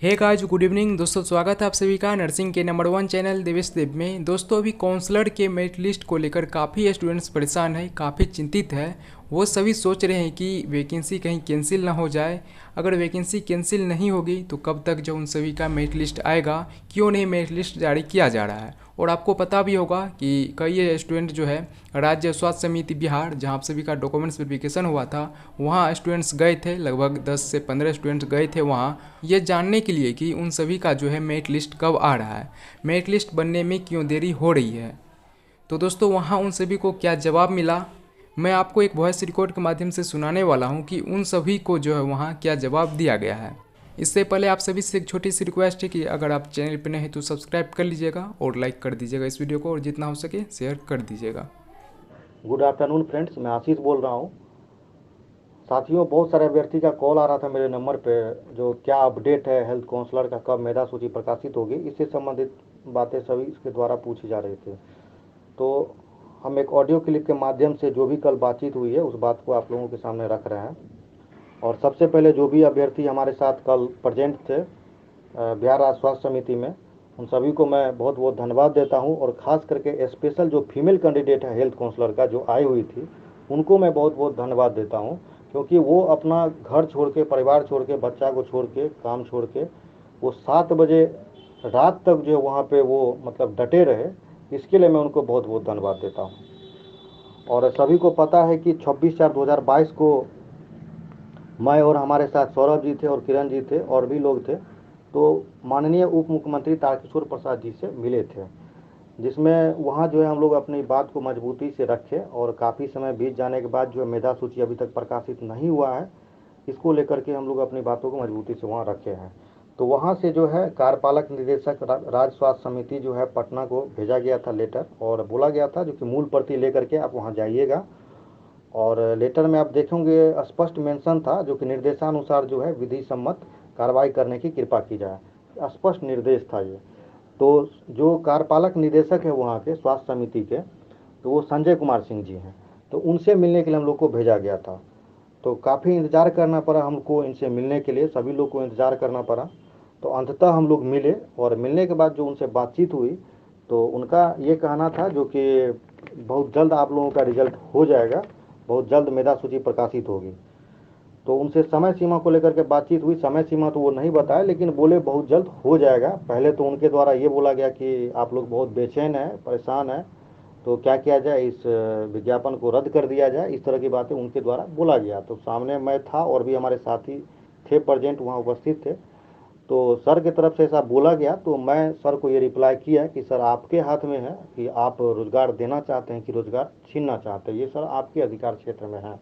Hey guys, good evening दोस्तों। स्वागत है आप सभी का नर्सिंग के नंबर 1 चैनल देवेश देव में। दोस्तों, अभी काउंसलर के मेरिट लिस्ट को लेकर काफ़ी स्टूडेंट्स परेशान है, काफ़ी चिंतित है। वो सभी सोच रहे हैं कि वैकेंसी कहीं कैंसिल ना हो जाए। अगर वैकेंसी कैंसिल नहीं होगी तो कब तक जो उन सभी का मेरिट लिस्ट आएगा, क्यों नहीं मेरिट लिस्ट जारी किया जा रहा है। और आपको पता भी होगा कि कई स्टूडेंट जो है राज्य स्वास्थ्य समिति बिहार, जहां आप सभी का डॉक्यूमेंट्स वेरिफिकेशन हुआ था, वहां स्टूडेंट्स गए थे। लगभग 10 से 15 स्टूडेंट्स गए थे वहां, ये जानने के लिए कि उन सभी का जो है मेरिट लिस्ट कब आ रहा है, मेरिट लिस्ट बनने में क्यों देरी हो रही है। तो दोस्तों, वहाँ उन सभी को क्या जवाब मिला, मैं आपको एक वॉइस रिकॉर्ड के माध्यम से सुनाने वाला हूँ कि उन सभी को जो है वहाँ क्या जवाब दिया गया है। इससे पहले आप सभी से एक छोटी सी रिक्वेस्ट है कि अगर आप चैनल पर नए हैं तो सब्सक्राइब कर लीजिएगा और लाइक कर दीजिएगा इस वीडियो को, और जितना हो सके शेयर कर दीजिएगा। गुड आफ्टरनून फ्रेंड्स, मैं आशीष बोल रहा हूँ। साथियों, बहुत सारे अभ्यर्थी का कॉल आ रहा था मेरे नंबर पे, जो क्या अपडेट है हेल्थ काउंसलर का, कब मेधा सूची प्रकाशित होगी, इससे संबंधित बातें सभी इसके द्वारा पूछी जा रही थी। तो हम एक ऑडियो क्लिप के माध्यम से जो भी कल बातचीत हुई है उस बात को आप लोगों के सामने रख रहे हैं। और सबसे पहले जो भी अभ्यर्थी हमारे साथ कल प्रेजेंट थे बिहार राज्य स्वास्थ्य समिति में, उन सभी को मैं बहुत बहुत धन्यवाद देता हूं। और ख़ास करके स्पेशल जो फीमेल कैंडिडेट है हेल्थ काउंसलर का, जो आई हुई थी, उनको मैं बहुत बहुत धन्यवाद देता हूं, क्योंकि वो अपना घर छोड़ के, परिवार छोड़ के, बच्चा को छोड़ के, काम छोड़ के, वो 7 बजे रात तक जो वहाँ पे वो मतलब डटे रहे। इसके लिए मैं उनको बहुत बहुत धन्यवाद देता हूँ। और सभी को पता है कि 26/4/2022 को मैं और हमारे साथ सौरभ जी थे और किरण जी थे और भी लोग थे, तो माननीय उप मुख्यमंत्री तारकिशोर प्रसाद जी से मिले थे, जिसमें वहाँ जो है हम लोग अपनी बात को मजबूती से रखे। और काफ़ी समय बीत जाने के बाद जो मेधा सूची अभी तक प्रकाशित नहीं हुआ है, इसको लेकर के हम लोग अपनी बातों को मजबूती से वहाँ रखे हैं। तो वहाँ से जो है कार्यपालक निदेशक राज्य स्वास्थ्य समिति जो है पटना को भेजा गया था लेटर, और बोला गया था जो कि मूल प्रति लेकर के आप वहाँ जाइएगा। और लेटर में आप देखेंगे स्पष्ट मेंशन था, जो कि निर्देशानुसार जो है विधि सम्मत कार्रवाई करने की कृपा की जाए, स्पष्ट निर्देश था ये। तो जो कार्यपालक निदेशक है वहाँ के स्वास्थ्य समिति के, तो वो संजय कुमार सिंह जी हैं। तो उनसे मिलने के लिए हम लोग को भेजा गया था। तो काफ़ी इंतज़ार करना पड़ा हमको, इनसे मिलने के लिए सभी लोग को इंतज़ार करना पड़ा। तो अंततः हम लोग मिले, और मिलने के बाद जो उनसे बातचीत हुई, तो उनका ये कहना था जो कि बहुत जल्द आप लोगों का रिजल्ट हो जाएगा, बहुत जल्द मेधा सूची प्रकाशित होगी। तो उनसे समय सीमा को लेकर के बातचीत हुई। समय सीमा तो वो नहीं बताए, लेकिन बोले बहुत जल्द हो जाएगा। पहले तो उनके द्वारा ये बोला गया कि आप लोग बहुत बेचैन हैं, परेशान हैं, तो क्या किया जाए, इस विज्ञापन को रद्द कर दिया जाए, इस तरह की बातें उनके द्वारा बोला गया। तो सामने मैं था और भी हमारे साथी थे, प्रेजेंट वहाँ उपस्थित थे। तो सर की तरफ से ऐसा बोला गया, तो मैं सर को ये रिप्लाई किया कि सर आपके हाथ में है कि आप रोजगार देना चाहते हैं कि रोजगार छीनना चाहते हैं, ये सर आपके अधिकार क्षेत्र में है।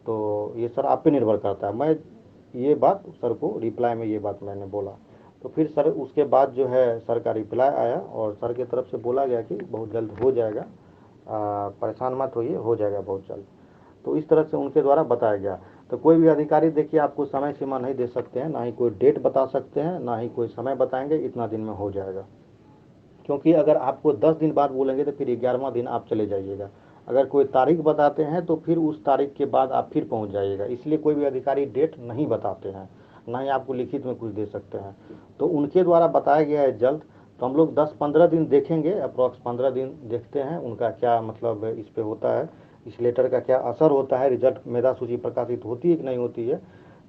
तो ये सर आप पे निर्भर करता है। मैं ये बात सर को रिप्लाई में ये बात मैंने बोला। तो फिर सर उसके बाद जो है सर का रिप्लाई आया, और सर की तरफ से बोला गया कि बहुत जल्द हो जाएगा, परेशान मत होइए, हो जाएगा बहुत जल्द। तो इस तरह से उनके द्वारा बताया गया। तो कोई भी अधिकारी देखिए आपको समय सीमा नहीं दे सकते हैं, ना ही कोई डेट बता सकते हैं, ना ही कोई समय बताएंगे इतना दिन में हो जाएगा। क्योंकि अगर आपको 10 दिन बाद बोलेंगे तो फिर 11वां दिन आप चले जाइएगा। अगर कोई तारीख बताते हैं तो फिर उस तारीख के बाद आप फिर पहुंच जाइएगा। इसलिए कोई भी अधिकारी डेट नहीं बताते हैं, ना ही आपको लिखित में कुछ दे सकते हैं। तो उनके द्वारा बताया गया है जल्द। तो हम लोग 10-15 दिन देखेंगे, अप्रॉक्स 15 दिन देखते हैं उनका क्या मतलब इस पर होता है, इस लेटर का क्या असर होता है, रिजल्ट मेधा सूची प्रकाशित होती है कि नहीं होती है।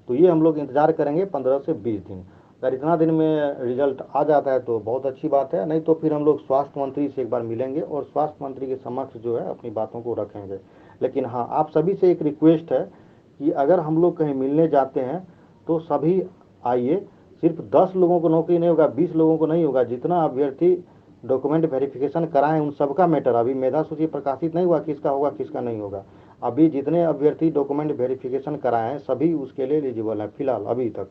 तो ये हम लोग इंतज़ार करेंगे 15 से 20 दिन। अगर इतना दिन में रिजल्ट आ जाता है तो बहुत अच्छी बात है, नहीं तो फिर हम लोग स्वास्थ्य मंत्री से एक बार मिलेंगे और स्वास्थ्य मंत्री के समक्ष जो है अपनी बातों को रखेंगे। लेकिन हाँ, आप सभी से एक रिक्वेस्ट है कि अगर हम लोग कहीं मिलने जाते हैं तो सभी आइए। सिर्फ 10 लोगों को नौकरी नहीं होगा, 20 लोगों को नहीं होगा। जितना अभ्यर्थी डॉक्यूमेंट वेरिफिकेशन कराएं उन सबका मैटर, अभी मेधा सूची प्रकाशित नहीं हुआ किसका होगा किसका नहीं होगा। अभी जितने अभ्यर्थी डॉक्यूमेंट वेरिफिकेशन कराए हैं सभी उसके लिए एलिजिबल हैं फिलहाल अभी तक।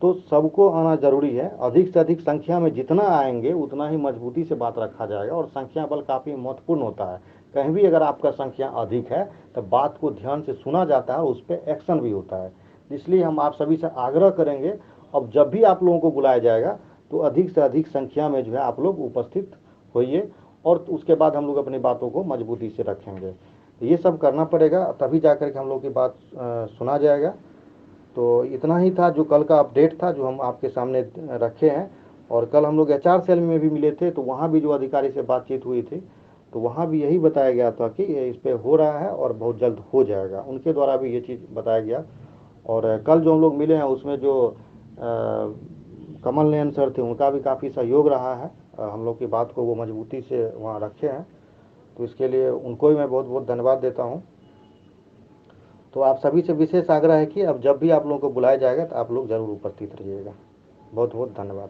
तो सबको आना जरूरी है। अधिक से अधिक संख्या में जितना आएंगे उतना ही मजबूती से बात रखा जाएगा, और संख्या बल काफ़ी महत्वपूर्ण होता है। कहीं भी अगर आपका संख्या अधिक है तो बात को ध्यान से सुना जाता है और उस पर एक्शन भी होता है। इसलिए हम आप सभी से आग्रह करेंगे, अब जब भी आप लोगों को बुलाया जाएगा तो अधिक से अधिक संख्या में जो है आप लोग उपस्थित होइए, और उसके बाद हम लोग अपनी बातों को मजबूती से रखेंगे। ये सब करना पड़ेगा, तभी जाकर के हम लोग की बात सुना जाएगा। तो इतना ही था जो कल का अपडेट था, जो हम आपके सामने रखे हैं। और कल हम लोग एचआर सेल में भी मिले थे, तो वहाँ भी जो अधिकारी से बातचीत हुई थी, तो वहाँ भी यही बताया गया था कि इस पे हो रहा है और बहुत जल्द हो जाएगा, उनके द्वारा भी ये चीज़ बताया गया। और कल जो हम लोग मिले हैं उसमें जो कमल नयन सर थे, उनका भी काफ़ी सहयोग रहा है। हम लोग की बात को वो मजबूती से वहाँ रखे हैं, तो इसके लिए उनको भी मैं बहुत बहुत धन्यवाद देता हूँ। तो आप सभी से विशेष आग्रह है कि अब जब भी आप लोगों को बुलाया जाएगा तो आप लोग ज़रूर उपस्थित रहिएगा। बहुत बहुत धन्यवाद।